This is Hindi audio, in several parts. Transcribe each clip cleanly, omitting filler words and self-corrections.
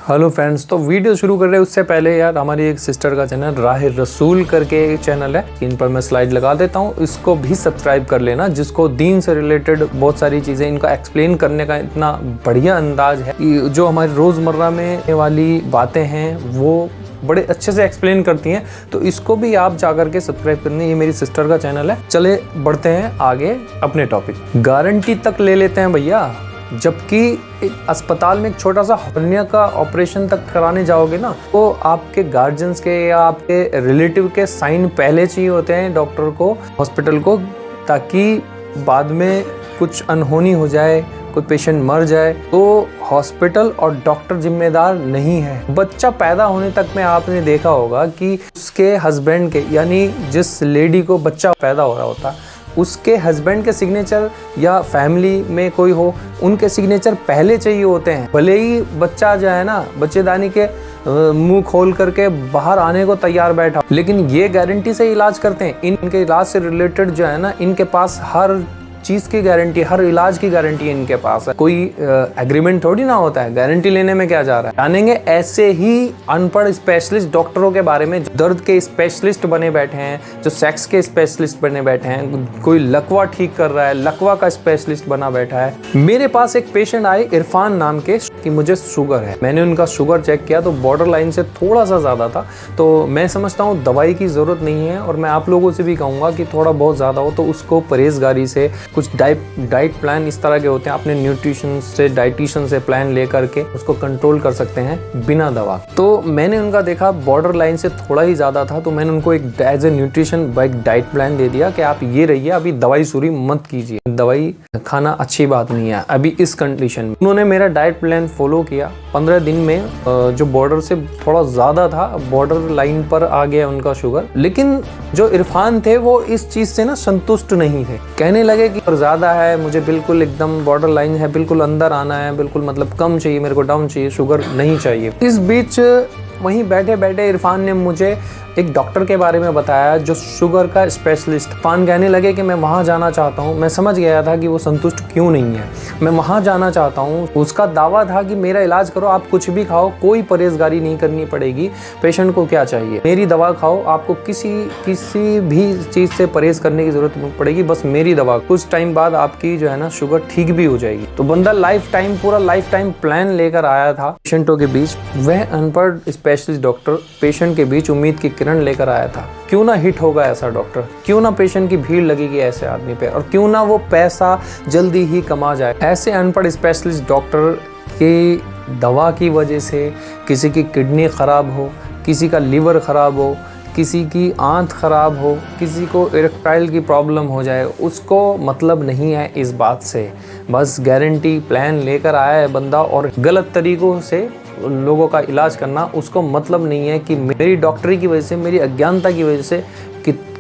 हेलो फ्रेंड्स, तो वीडियो शुरू कर रहे हैं उससे पहले यार हमारी एक सिस्टर का चैनल राह रसूल करके एक चैनल है, इन पर मैं स्लाइड लगा देता हूँ, इसको भी सब्सक्राइब कर लेना। जिसको दीन से रिलेटेड बहुत सारी चीज़ें इनका एक्सप्लेन करने का इतना बढ़िया अंदाज है, जो हमारी रोज़मर्रा में होने वाली बातें हैं वो बड़े अच्छे से एक्सप्लेन करती हैं। तो इसको भी आप जाकर के सब्सक्राइब करनी, ये मेरी सिस्टर का चैनल है। चले बढ़ते हैं आगे अपने टॉपिक। गारंटी तक ले लेते हैं भैया, जबकि एक अस्पताल में एक छोटा सा हर्निया का ऑपरेशन तक कराने जाओगे ना, तो आपके गार्जियंस के या आपके रिलेटिव के साइन पहले चाहिए होते हैं डॉक्टर को, हॉस्पिटल को, ताकि बाद में कुछ अनहोनी हो जाए, कोई पेशेंट मर जाए तो हॉस्पिटल और डॉक्टर जिम्मेदार नहीं है। बच्चा पैदा होने तक में आपने देखा होगा कि उसके हस्बैंड के, यानी जिस लेडी को बच्चा पैदा हो रहा होता, उसके हस्बैंड के सिग्नेचर या फैमिली में कोई हो, उनके सिग्नेचर पहले चाहिए होते हैं। भले ही बच्चा जो है ना बच्चेदानी के मुंह खोल करके बाहर आने को तैयार बैठा, लेकिन ये गारंटी से इलाज करते हैं। इनके इलाज से रिलेटेड जो है ना, इनके पास हर चीज़ की गारंटी, हर इलाज की गारंटी इनके पास है। कोई एग्रीमेंट थोड़ी ना होता है, गारंटी लेने में क्या जा रहा है। जानेंगे ऐसे ही अनपढ़ स्पेशलिस्ट डॉक्टरों के बारे में, जो दर्द के स्पेशलिस्ट बने बैठे हैं, जो सेक्स के स्पेशलिस्ट बने बैठे हैं, कोई लकवा ठीक कर रहा है, लकवा का स्पेशलिस्ट बना बैठा है। मेरे पास एक पेशेंट आए इरफान नाम के, कि मुझे शुगर है। मैंने उनका शुगर चेक किया तो बॉर्डर लाइन से थोड़ा सा ज़्यादा था। तो मैं समझता हूँ दवाई की ज़रूरत नहीं है, और मैं आप लोगों से भी कहूँगा कि थोड़ा बहुत ज़्यादा हो तो उसको परहेजगारी से, कुछ डाइट प्लान इस तरह के होते हैं, अपने न्यूट्रिशन से, डाइटिशियन से प्लान ले करके उसको कंट्रोल कर सकते हैं बिना दवा। तो मैंने उनका देखा बॉर्डर लाइन से थोड़ा ही ज़्यादा था, तो मैंने उनको एक एज ए न्यूट्रिशन एक डाइट प्लान दे दिया कि आप ये रहिए, अभी दवाई शुरू मत कीजिए, दवाई खाना अच्छी बात नहीं है अभी इस कंडीशन में। उन्होंने मेरा डाइट प्लान फॉलो किया। 15 दिन में जो बॉर्डर से थोड़ा ज़्यादा था, बॉर्डर लाइन पर आ गया उनका शुगर। लेकिन जो इरफान थे वो इस चीज़ से ना संतुष्ट नहीं थे, कहने लगे कि ज़्यादा है, मुझे बिल्कुल एकदम बॉर्डर लाइन है, बिल्कुल अंदर आना है, बिल्कुल मतलब कम चाहिए, मेरे को डाउन चाहिए, शुगर नहीं चाहिए। इस बीच वहीं बैठे बैठे इरफान ने मुझे एक डॉक्टर के बारे में बताया जो शुगर का स्पेशलिस्ट। इरफान कहने लगे कि मैं वहाँ जाना चाहता हूँ। मैं समझ गया था कि वो संतुष्ट क्यों नहीं है। मैं वहाँ जाना चाहता हूँ। उसका दावा था कि मेरा इलाज करो, आप कुछ भी खाओ, कोई परहेजगारी नहीं करनी पड़ेगी, पेशेंट को क्या चाहिए, मेरी दवा खाओ, आपको किसी भी चीज़ से परहेज करने की जरूरत नहीं पड़ेगी, बस मेरी दवा, कुछ टाइम बाद आपकी जो है ना शुगर ठीक भी हो जाएगी। तो बंदा पूरा लाइफ टाइम प्लान लेकर आया था पेशेंटों के बीच। वह अनपढ़ स्पेशलिस्ट डॉक्टर पेशेंट के बीच उम्मीद की किरण लेकर आया था। क्यों ना हिट होगा ऐसा डॉक्टर, क्यों ना पेशेंट की भीड़ लगेगी ऐसे आदमी पे, और क्यों ना वो पैसा जल्दी ही कमा जाए। ऐसे अनपढ़ स्पेशलिस्ट डॉक्टर की दवा की वजह से किसी की किडनी खराब हो, किसी का लीवर खराब हो, किसी की आंत खराब हो, किसी को इरेक्टाइल की प्रॉब्लम हो जाए, उसको मतलब नहीं है इस बात से। बस गारंटी प्लान लेकर आया है बंदा, और गलत तरीक़ों से लोगों का इलाज करना उसको मतलब नहीं है कि मेरी डॉक्टरी की वजह से, मेरी अज्ञानता की वजह से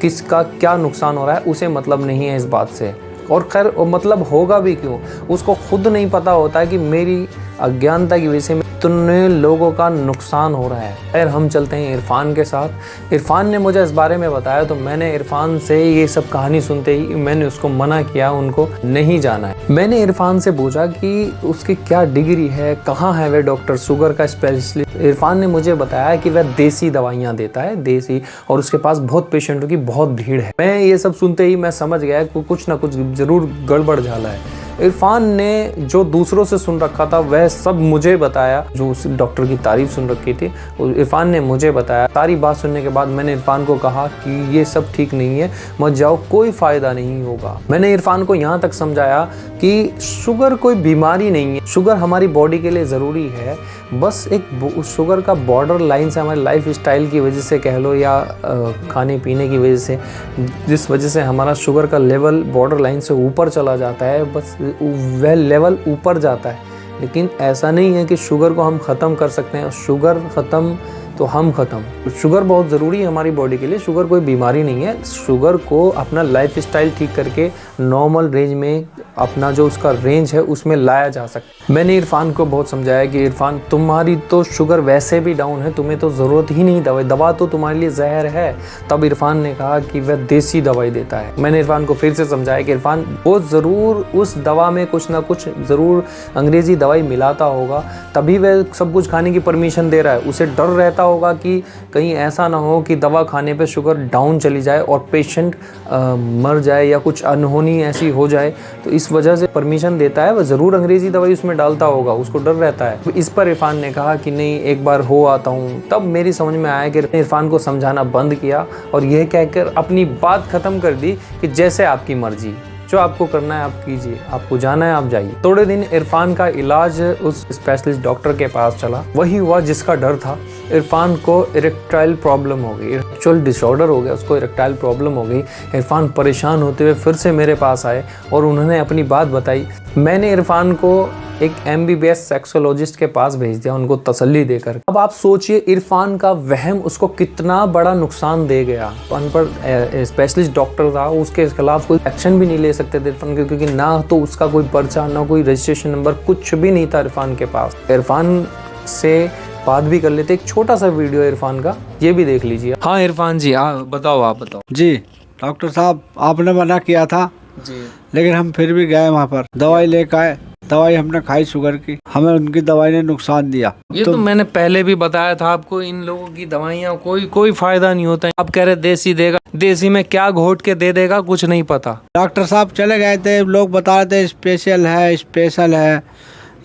किसका क्या नुकसान हो रहा है, उसे मतलब नहीं है इस बात से। और खैर मतलब होगा भी क्यों, उसको खुद नहीं पता होता है कि मेरी अज्ञानता की वजह से इतने लोगों का नुकसान हो रहा है। खैर हम चलते हैं इरफान के साथ। इरफान ने मुझे इस बारे में बताया, तो मैंने इरफान से ये सब कहानी सुनते ही मैंने उसको मना किया, उनको नहीं जाना है। मैंने इरफान से पूछा कि उसकी क्या डिग्री है, कहाँ है वह डॉक्टर शुगर का स्पेशलिस्ट। इरफान ने मुझे बताया कि वह देसी दवाइयाँ देता है, देसी, और उसके पास बहुत पेशेंटों की बहुत भीड़ है। मैं ये सब सुनते ही मैं समझ गया कि कुछ ना कुछ जरूर गड़बड़ झाला है। इरफान ने जो दूसरों से सुन रखा था वह सब मुझे बताया, जो उस डॉक्टर की तारीफ सुन रखी थी इरफान ने मुझे बताया। सारी बात सुनने के बाद मैंने इरफान को कहा कि ये सब ठीक नहीं है, मत जाओ, कोई फ़ायदा नहीं होगा। मैंने इरफान को यहाँ तक समझाया कि शुगर कोई बीमारी नहीं है, शुगर हमारी बॉडी के लिए ज़रूरी है। बस एक शुगर का बॉर्डर लाइन से, हमारे लाइफ स्टाइल की वजह से कह लो, या खाने पीने की वजह से, जिस वजह से हमारा शुगर का लेवल बॉर्डर लाइन से ऊपर चला जाता है, बस वह लेवल ऊपर जाता है। लेकिन ऐसा नहीं है कि शुगर को हम ख़त्म कर सकते हैं। शुगर ख़त्म तो हम ख़त्म। शुगर बहुत ज़रूरी है हमारी बॉडी के लिए, शुगर कोई बीमारी नहीं है। शुगर को अपना लाइफ स्टाइल ठीक करके नॉर्मल रेंज में, अपना जो उसका रेंज है उसमें लाया जा सकता है। मैंने इरफान को बहुत समझाया कि इरफान तुम्हारी तो शुगर वैसे भी डाउन है, तुम्हें तो ज़रूरत ही नहीं दवा तो तुम्हारे लिए जहर है। तब इरफान ने कहा कि वह देसी दवाई देता है। मैंने इरफान को फिर से समझाया कि इरफान वो ज़रूर उस दवा में कुछ ना कुछ ज़रूर अंग्रेज़ी दवाई मिलाता होगा, तभी वह सब कुछ खाने की परमिशन दे रहा है। उसे डर रहता होगा कि कहीं ऐसा ना हो कि दवा खाने पे शुगर डाउन चली जाए और पेशेंट मर जाए या कुछ अनहोनी ऐसी हो जाए, तो इस वजह से परमिशन देता है। वह ज़रूर अंग्रेज़ी दवाई उसमें डालता होगा, उसको डर रहता है। इस पर इरफान ने कहा कि नहीं, एक बार हो आता हूँ। तब मेरी समझ में आया कि इरफान को समझाना बंद किया और यह कहकर अपनी बात ख़त्म कर दी कि जैसे आपकी मर्जी, जो आपको करना है आप कीजिए, आपको जाना है आप जाइए। थोड़े दिन इरफान का इलाज उस स्पेशलिस्ट डॉक्टर के पास चला। वही हुआ जिसका डर था। इरफान को इरेक्टाइल प्रॉब्लम हो गई, इरेक्चुअल डिसऑर्डर हो गया, उसको इरेक्टाइल प्रॉब्लम हो गई। इरफान परेशान होते हुए फिर से मेरे पास आए और उन्होंने अपनी बात बताई। मैंने इरफान को एक MBBS सेक्सोलॉजिस्ट के पास भेज दिया, उनको तसल्ली देकर। अब आप सोचिए इरफान का वहम उसको कितना बड़ा नुकसान दे गया। अनपढ़ स्पेशलिस्ट डॉक्टर था, उसके खिलाफ कोई एक्शन भी नहीं ले सकते थे इरफान के, क्योंकि ना तो उसका कोई पर्चा, ना कोई रजिस्ट्रेशन नंबर, कुछ भी नहीं था इरफान के पास। इरफान से बात भी कर लेते। एक छोटा सा वीडियो है इरफान का, ये भी देख लीजिए। हाँ इरफान जी, आप बताओ। जी डॉक्टर साहब, आपने मना किया था जी, लेकिन हम फिर भी गए वहाँ पर, दवाई लेकर आए। दवाई हमने खाई शुगर की, हमें उनकी दवाई ने नुकसान दिया। ये तो मैंने पहले भी बताया था आपको, इन लोगों की दवाइयाँ कोई फायदा नहीं होता है। आप कह रहे देसी देगा, देसी में क्या घोट के दे देगा कुछ नहीं पता। डॉक्टर साहब चले गए थे, लोग बता रहे थे स्पेशल है,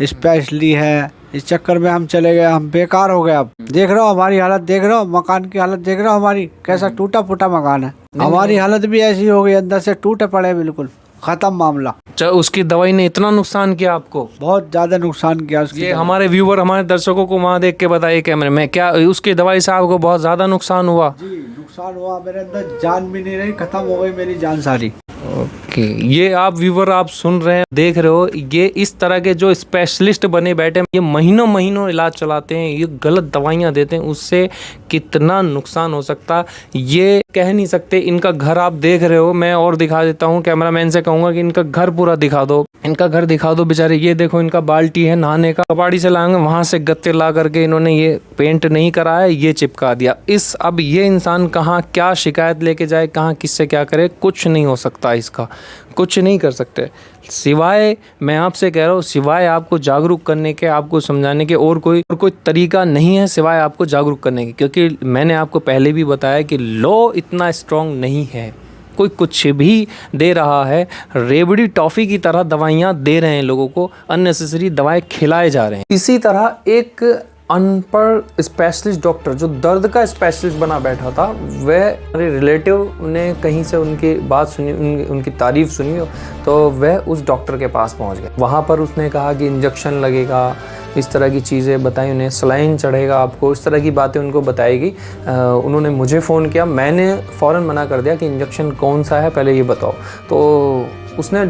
स्पेशली है। इस चक्कर में हम चले गए, हम बेकार हो गए। अब देख रहे हो हमारी हालत, देख रहे हो मकान की हालत, देख रहे हो हमारी कैसा टूटा फूटा मकान है। हमारी हालत भी ऐसी हो गई, अंदर से टूटे पड़े, बिल्कुल खत्म मामला। उसकी दवाई ने इतना नुकसान किया आपको? बहुत ज्यादा नुकसान किया उसकी। ये हमारे व्यूवर, हमारे दर्शकों को वहाँ देख के बताइए कैमरे में, क्या उसकी दवाई से आपको बहुत ज्यादा नुकसान हुआ? जी नुकसान हुआ, मेरे अंदर जान भी नहीं रही, खत्म हो गई मेरी जान सारी। ओके, ये आप व्यूवर आप सुन रहे हैं, देख रहे हो, ये इस तरह के जो स्पेशलिस्ट बने बैठे हैं, ये महीनों इलाज चलाते हैं, ये गलत दवाइयाँ देते हैं, उससे कितना नुकसान हो सकता ये कह नहीं सकते। इनका घर आप देख रहे हो, मैं और दिखा देता हूँ, कैमरामैन से कहूँगा कि इनका घर पूरा दिखा दो, इनका घर दिखा दो बेचारे। ये देखो, इनका बाल्टी है नहाने का, कबाड़ी से लाएंगे, वहाँ से गत्ते ला करके इन्होंने ये पेंट नहीं कराया, ये चिपका दिया। अब ये इंसान कहाँ क्या शिकायत लेके जाए, कहाँ किससे क्या करे, कुछ नहीं हो सकता, इसका कुछ नहीं कर सकते। सिवाय, मैं आपसे कह रहा हूँ, सिवाय आपको जागरूक करने के, आपको समझाने के, और कोई तरीका नहीं है सिवाय आपको जागरूक करने के। क्योंकि मैंने आपको पहले भी बताया कि लॉ इतना स्ट्रॉन्ग नहीं है, कोई कुछ भी दे रहा है, रेबड़ी टॉफ़ी की तरह दवाइयाँ दे रहे हैं लोगों को, अननेसेसरी दवाएं खिलाए जा रहे हैं। इसी तरह एक अनपढ़ स्पेशलिस्ट डॉक्टर जो दर्द का स्पेशलिस्ट बना बैठा था, वह मेरे रिलेटिव ने कहीं से उनकी बात सुनी, उनकी तारीफ़ सुनी, तो वह उस डॉक्टर के पास पहुंच गए। वहाँ पर उसने कहा कि इंजेक्शन लगेगा, इस तरह की चीज़ें बताई उन्हें, सलाइन चढ़ेगा आपको, इस तरह की बातें उनको बताएगी। उन्होंने मुझे फ़ोन किया, मैंने फ़ौरन मना कर दिया कि इंजेक्शन कौन सा है पहले ये बताओ। तो उसने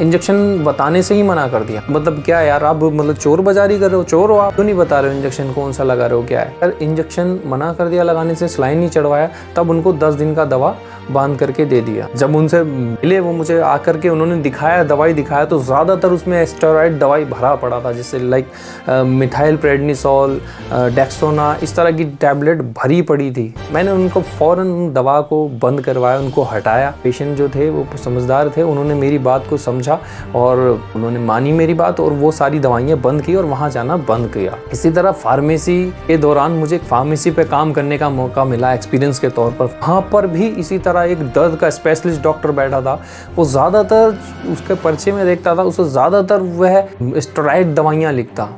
इंजेक्शन बताने से ही मना कर दिया। मतलब क्या यार, आप मतलब चोर बाजारी कर रहे हो, चोर हो आप, क्यों नहीं बता रहे हो इंजेक्शन कौन सा लगा रहे हो, क्या है यार। इंजेक्शन मना कर दिया लगाने से, सलाइन नहीं चढ़वाया, तब उनको 10 दिन का दवा बांध करके दे दिया। जब उनसे मिले, वो मुझे आकर के उन्होंने दिखाया, दवाई दिखाया, तो ज़्यादातर उसमें स्टेरॉइड दवाई भरा पड़ा था, जैसे लाइक मिथाइल प्रेडनिसोल, डेक्सोना, इस तरह की टैबलेट भरी पड़ी थी। मैंने उनको फ़ौरन दवा को बंद करवाया, उनको हटाया। पेशेंट जो थे वो समझदार थे, उन्होंने मेरी बात को समझा और उन्होंने मानी मेरी बात, और वो सारी दवाइयाँ बंद की और वहाँ जाना बंद किया। इसी तरह फार्मेसी के दौरान मुझे फार्मेसी पे काम करने का मौका मिला एक्सपीरियंस के तौर पर। वहाँ पर भी इसी तरह एक दर्द का स्पेशलिस्ट डॉक्टर बैठा था, वो ज़्यादातर उसके पर्चे में देखता था, उसको ज़्यादातर वह स्टेरॉइड दवाइयाँ लिखता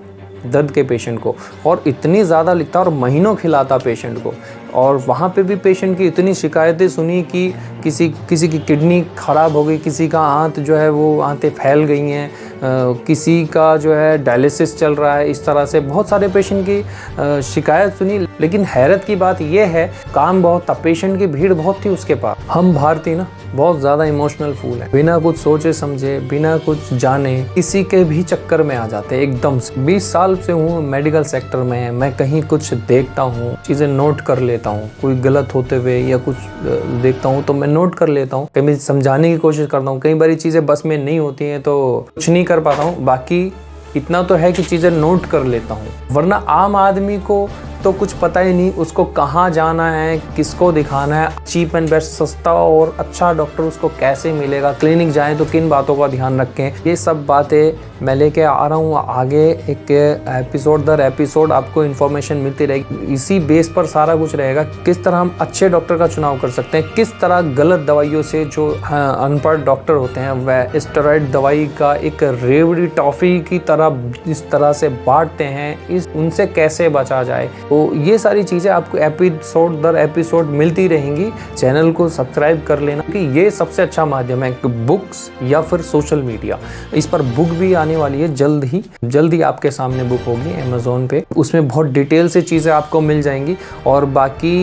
दर्द के पेशेंट को, और इतनी ज़्यादा लिखता और महीनों खिलाता पेशेंट को। और वहाँ पे भी पेशेंट की इतनी शिकायतें सुनी कि किसी की किडनी ख़राब हो गई, किसी का आंत जो है वो आंतें फैल गई हैं, किसी का जो है डायलिसिस चल रहा है। इस तरह से बहुत सारे पेशेंट की शिकायत सुनी। लेकिन हैरत की बात यह है, काम बहुत था, पेशेंट की भीड़ बहुत थी उसके पास। हम भारतीय ना बहुत ज़्यादा इमोशनल फूल है, बिना कुछ सोचे समझे, बिना कुछ जाने किसी के भी चक्कर में आ जाते हैं एकदम से। 20 साल से हूँ मेडिकल सेक्टर में, मैं कहीं कुछ देखता हूँ, चीज़ें नोट कर लेता हूँ, कोई गलत होते हुए या कुछ देखता हूँ तो मैं नोट कर लेता हूँ, कहीं समझाने की कोशिश करता हूँ। कई बार चीज़ें बस में नहीं होती हैं तो कुछ नहीं कर पाता हूँ, बाकी इतना तो है कि चीज़ें नोट कर लेता हूँ। वरना आम आदमी को तो कुछ पता ही नहीं, उसको कहाँ जाना है, किसको दिखाना है, चीप एंड बेस्ट सस्ता और अच्छा डॉक्टर उसको कैसे मिलेगा, क्लिनिक जाएं तो किन बातों का ध्यान रखें, ये सब बातें मैं लेके आ रहा हूँ आगे। एक एपिसोड दर एपिसोड आपको इन्फॉर्मेशन मिलती रहेगी, इसी बेस पर सारा कुछ रहेगा। किस तरह हम अच्छे डॉक्टर का चुनाव कर सकते हैं, किस तरह गलत दवाइयों से जो अनपढ़ डॉक्टर होते हैं वह स्टेरॉइड दवाई का एक रेवड़ी टॉफ़ी की तरह इस तरह से बांटते हैं, उनसे कैसे बचा जाए। तो ये सारी चीज़ें आपको एपिसोड दर एपिसोड मिलती रहेंगी। चैनल को सब्सक्राइब कर लेना कि ये सबसे अच्छा माध्यम है, बुक्स या फिर सोशल मीडिया। इस पर बुक भी आने वाली है जल्द ही आपके सामने बुक होगी अमेज़ोन पे, उसमें बहुत डिटेल से चीज़ें आपको मिल जाएंगी। और बाकी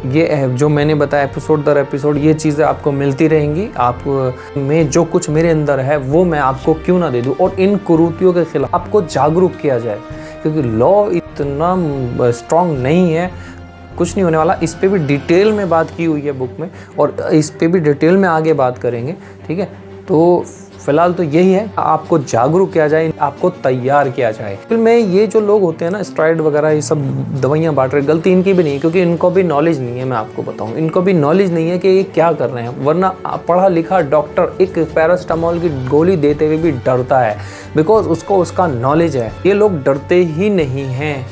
ये जो मैंने बताया एपिसोड दर एपिसोड ये चीज़ें आपको मिलती रहेंगी। आप में जो कुछ मेरे अंदर है वो मैं आपको क्यों ना दे दूँ, और इन कुरीतियों के खिलाफ आपको जागरूक किया जाए, क्योंकि लॉ इतना स्ट्रॉन्ग नहीं है, कुछ नहीं होने वाला। इस पे भी डिटेल में बात की हुई है बुक में, और इस पे भी डिटेल में आगे बात करेंगे, ठीक है। तो फिलहाल तो यही है, आपको जागरूक किया जाए, आपको तैयार किया जाए। फिर में ये जो लोग होते हैं ना स्टेरॉइड वगैरह ये सब दवाइयाँ बांट रहे, गलती इनकी भी नहीं है, क्योंकि इनको भी नॉलेज नहीं है। मैं आपको बताऊं, इनको भी नॉलेज नहीं है कि ये क्या कर रहे हैं। वरना पढ़ा लिखा डॉक्टर एक पैरास्टामोल की गोली देते हुए भी डरता है, बिकॉज उसको उसका नॉलेज है। ये लोग डरते ही नहीं हैं,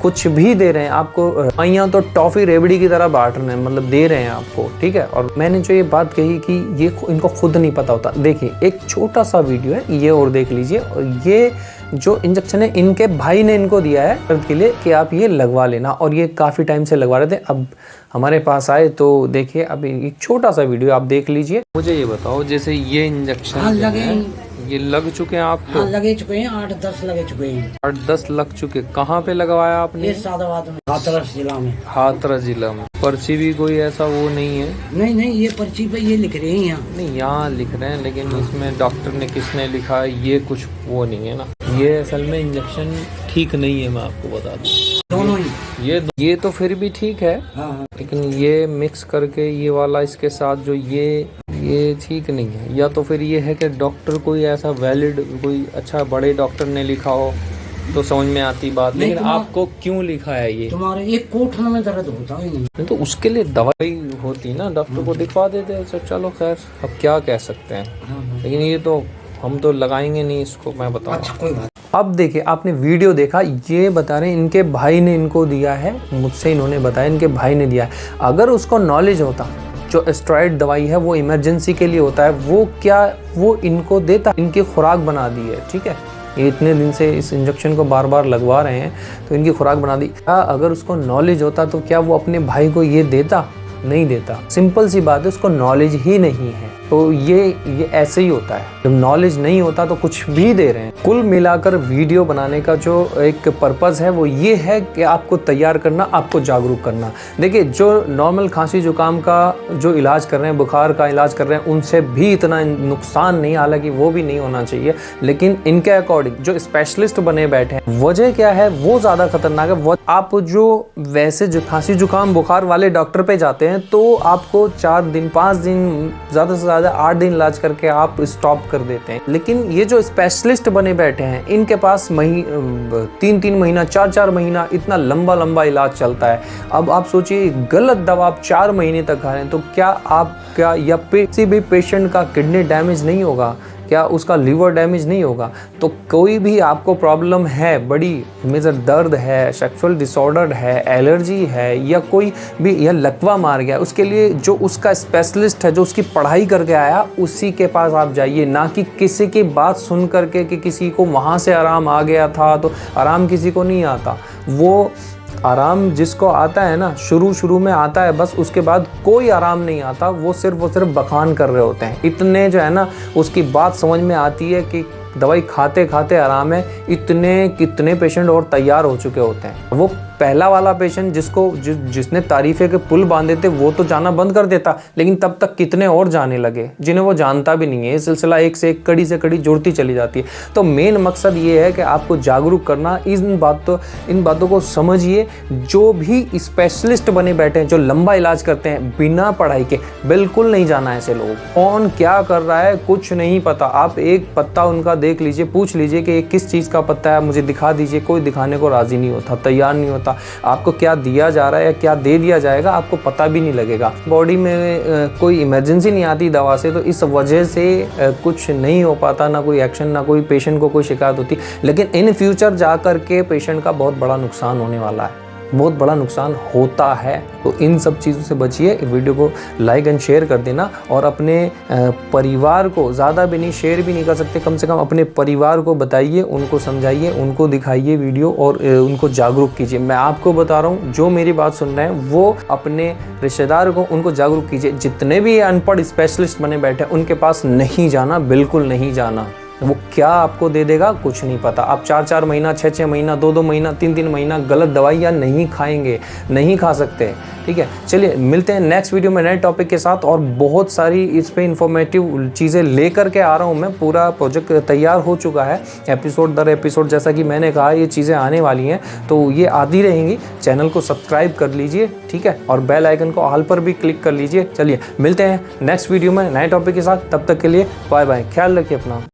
कुछ भी दे रहे हैं आपको। दवाइयाँ तो टॉफ़ी रेवड़ी की तरह बांट रहे हैं, मतलब दे रहे हैं आपको, ठीक है। और मैंने जो ये बात कही कि ये इनको खुद नहीं पता होता, देखिए एक छोटा सा वीडियो है ये और देख लीजिए। और ये जो इंजेक्शन है इनके भाई ने इनको दिया है दर्द के लिए कि आप ये लगवा लेना, और ये काफ़ी टाइम से लगवा रहे थे। अब हमारे पास आए तो देखिए, अभी एक छोटा सा वीडियो आप देख लीजिए। मुझे ये बताओ, जैसे ये इंजेक्शन ये लग चुके हैं आपको? हाँ, लगे चुके हैं, 8-10 लगे चुके हैं। 8-10 लग चुके। कहाँ पे लगवाया आपने? ये सादाबाद में, हाथरस जिला में। हाथरस जिला में। पर्ची भी कोई ऐसा वो नहीं है? नहीं, ये पर्ची पे ये लिख रहे हैं यहाँ। नहीं, यहाँ लिख रहे हैं, लेकिन इसमें डॉक्टर ने किसने लिखा है ये कुछ वो नहीं है ना। ये असल में इंजेक्शन ठीक नहीं है, मैं आपको बता दूँ। दोनों ही ये तो फिर भी ठीक है। हाँ। लेकिन ये मिक्स करके ये वाला इसके साथ जो ये ठीक नहीं है। या तो फिर ये है कि डॉक्टर कोई ऐसा वैलिड, कोई अच्छा बड़े डॉक्टर ने लिखा हो तो समझ में आती बात, लेकिन आपको क्यों लिखा है ये? तुम्हारे एक कोठन में दर्द होता है नहीं, तो उसके लिए दवाई होती ना, डॉक्टर को दिखवा देते। तो चलो खैर, अब क्या कह सकते हैं। लेकिन ये तो हम तो लगाएंगे नहीं इसको, मैं बताऊँ। अच्छा कोई बात। अब देखिए, आपने वीडियो देखा, ये बता रहे हैं इनके भाई ने इनको दिया है, मुझसे इन्होंने बताया इनके भाई ने दिया है। अगर उसको नॉलेज होता, जो स्टेरॉइड दवाई है वो इमरजेंसी के लिए होता है, वो इनको देता, इनकी खुराक बना दी है, ठीक है। ये इतने दिन से इस इंजेक्शन को बार बार लगवा रहे हैं तो इनकी खुराक बना दी। क्या अगर उसको नॉलेज होता तो क्या वो अपने भाई को ये देता? नहीं देता। सिंपल सी बात है, उसको नॉलेज ही नहीं है। तो ये ऐसे ही होता है, जब नॉलेज नहीं होता तो कुछ भी दे रहे हैं। कुल मिलाकर वीडियो बनाने का जो एक पर्पज़ है वो ये है कि आपको तैयार करना, आपको जागरूक करना। देखिए, जो नॉर्मल खांसी जुकाम का जो इलाज कर रहे हैं, बुखार का इलाज कर रहे हैं, उनसे भी इतना नुकसान नहीं, हालांकि वो भी नहीं होना चाहिए। लेकिन इनके अकॉर्डिंग जो स्पेशलिस्ट बने बैठे हैं, वजह क्या है वो ज़्यादा खतरनाक है। आप जो वैसे जो खांसी जुकाम बुखार वाले डॉक्टर पे जाते हैं तो आपको 4 दिन 5 दिन, ज़्यादा से ज़्यादा 8 दिन इलाज करके आप स्टॉप कर देते हैं। लेकिन ये जो स्पेशलिस्ट बने बैठे हैं, इनके पास 3-3 महीना 4-4 महीना इतना लंबा इलाज चलता है। अब आप सोचिए, गलत दवा आप 4 महीने तक खा रहे हैं तो क्या या किसी भी पेशेंट का किडनी डैमेज नहीं होगा? क्या उसका लीवर डैमेज नहीं होगा? तो कोई भी आपको प्रॉब्लम है, बड़ी मेजर दर्द है, सेक्सुअल डिसऑर्डर है, एलर्जी है, या कोई भी या लकवा मार गया, उसके लिए जो उसका स्पेशलिस्ट है, जो उसकी पढ़ाई करके आया, उसी के पास आप जाइए। ना कि किसी की बात सुन करके कि किसी को वहाँ से आराम आ गया था, तो आराम किसी को नहीं आता। वो आराम जिसको आता है ना, शुरू में आता है बस, उसके बाद कोई आराम नहीं आता। वो सिर्फ बखान कर रहे होते हैं। इतने जो है ना उसकी बात समझ में आती है कि दवाई खाते खाते आराम है, इतने कितने पेशेंट और तैयार हो चुके होते हैं। वो पहला वाला पेशेंट जिसने तारीफे के पुल बांधे थे वो तो जाना बंद कर देता, लेकिन तब तक कितने और जाने लगे जिन्हें वो जानता भी नहीं है। ये सिलसिला एक से एक कड़ी से कड़ी जुड़ती चली जाती है। तो मेन मकसद ये है कि आपको जागरूक करना, इन बातों को समझिए। जो भी स्पेशलिस्ट बने बैठे हैं, जो लंबा इलाज करते हैं बिना पढ़ाई के, बिल्कुल नहीं जाना ऐसे लोग। कौन क्या कर रहा है कुछ नहीं पता। आप एक पत्ता उनका देख लीजिए, पूछ लीजिए कि ये किस चीज़ का पत्ता है, मुझे दिखा दीजिए। कोई दिखाने को राज़ी नहीं होता, तैयार नहीं होता। आपको क्या दिया जा रहा है या क्या दे दिया जाएगा आपको पता भी नहीं लगेगा। बॉडी में कोई इमरजेंसी नहीं आती दवा से, तो इस वजह से कुछ नहीं हो पाता, ना कोई एक्शन, ना कोई पेशेंट को कोई शिकायत होती। लेकिन इन फ्यूचर जा कर के पेशेंट का बहुत बड़ा नुकसान होने वाला है, बहुत बड़ा नुकसान होता है। तो इन सब चीज़ों से बचिए। वीडियो को लाइक एंड शेयर कर देना, और अपने परिवार को, ज़्यादा भी नहीं, शेयर भी नहीं कर सकते, कम से कम अपने परिवार को बताइए, उनको समझाइए, उनको दिखाइए वीडियो, और उनको जागरूक कीजिए। मैं आपको बता रहा हूँ, जो मेरी बात सुन रहे हैं वो अपने रिश्तेदार को, उनको जागरूक कीजिए। जितने भी अनपढ़ स्पेशलिस्ट बने बैठे उनके पास नहीं जाना, बिल्कुल नहीं जाना। वो क्या आपको दे देगा कुछ नहीं पता। आप 4-4 महीना, 6-6 महीना, 2-2 महीना, 3-3 महीना गलत दवाइयाँ नहीं खाएंगे, नहीं खा सकते। ठीक है, चलिए मिलते हैं नेक्स्ट वीडियो में नए टॉपिक के साथ, और बहुत सारी इस पे इंफॉर्मेटिव चीज़ें लेकर के आ रहा हूँ मैं। पूरा प्रोजेक्ट तैयार हो चुका है, एपिसोड दर एपिसोड, जैसा कि मैंने कहा ये चीज़ें आने वाली हैं, तो ये आती रहेंगी। चैनल को सब्सक्राइब कर लीजिए, ठीक है, और बेल आइकन को ऑल पर भी क्लिक कर लीजिए। चलिए मिलते हैं नेक्स्ट वीडियो में नए टॉपिक के साथ, तब तक के लिए बाय बाय, ख्याल रखिए अपना।